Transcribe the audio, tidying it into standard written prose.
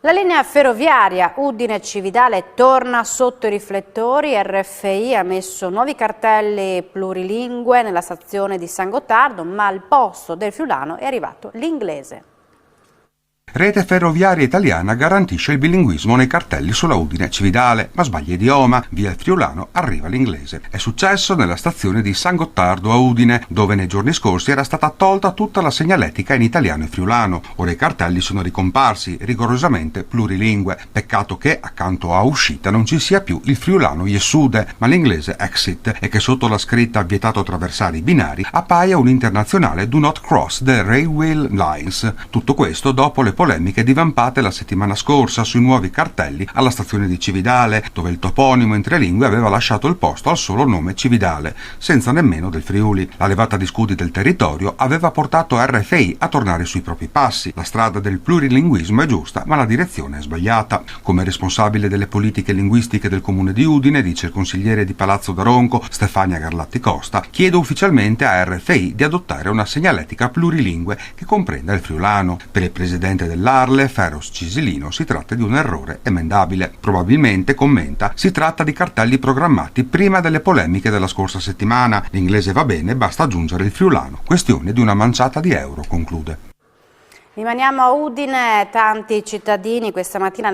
La linea ferroviaria Udine-Cividale torna sotto i riflettori. RFI ha messo nuovi cartelli plurilingue nella stazione di San Gottardo, ma al posto del friulano è arrivato l'inglese. Rete Ferroviaria Italiana garantisce il bilinguismo nei cartelli sulla Udine-Cividale, ma sbaglia idioma, via il friulano arriva l'inglese. È successo nella stazione di San Gottardo a Udine, dove nei giorni scorsi era stata tolta tutta la segnaletica in italiano e friulano. Ora i cartelli sono ricomparsi, rigorosamente plurilingue. Peccato che accanto a uscita non ci sia più il friulano Jessude, ma l'inglese exit, e che sotto la scritta vietato attraversare i binari appaia un internazionale Do not cross the railway lines. Tutto questo dopo le polemiche divampate la settimana scorsa sui nuovi cartelli alla stazione di Cividale, dove il toponimo in tre lingue aveva lasciato il posto al solo nome Cividale, senza nemmeno del Friuli. La levata di scudi del territorio aveva portato RFI a tornare sui propri passi. La strada del plurilinguismo è giusta, ma la direzione è sbagliata. Come responsabile delle politiche linguistiche del comune di Udine, dice il consigliere di Palazzo d'Aronco Stefania Garlatti Costa, chiedo ufficialmente a RFI di adottare una segnaletica plurilingue che comprenda il friulano. Per il presidente dell'Arle, Feros Cisilino, si tratta di un errore emendabile. Probabilmente, commenta, si tratta di cartelli programmati prima delle polemiche della scorsa settimana. L'inglese va bene, basta aggiungere il friulano. Questione di una manciata di euro, conclude. Rimaniamo a Udine, tanti cittadini questa mattina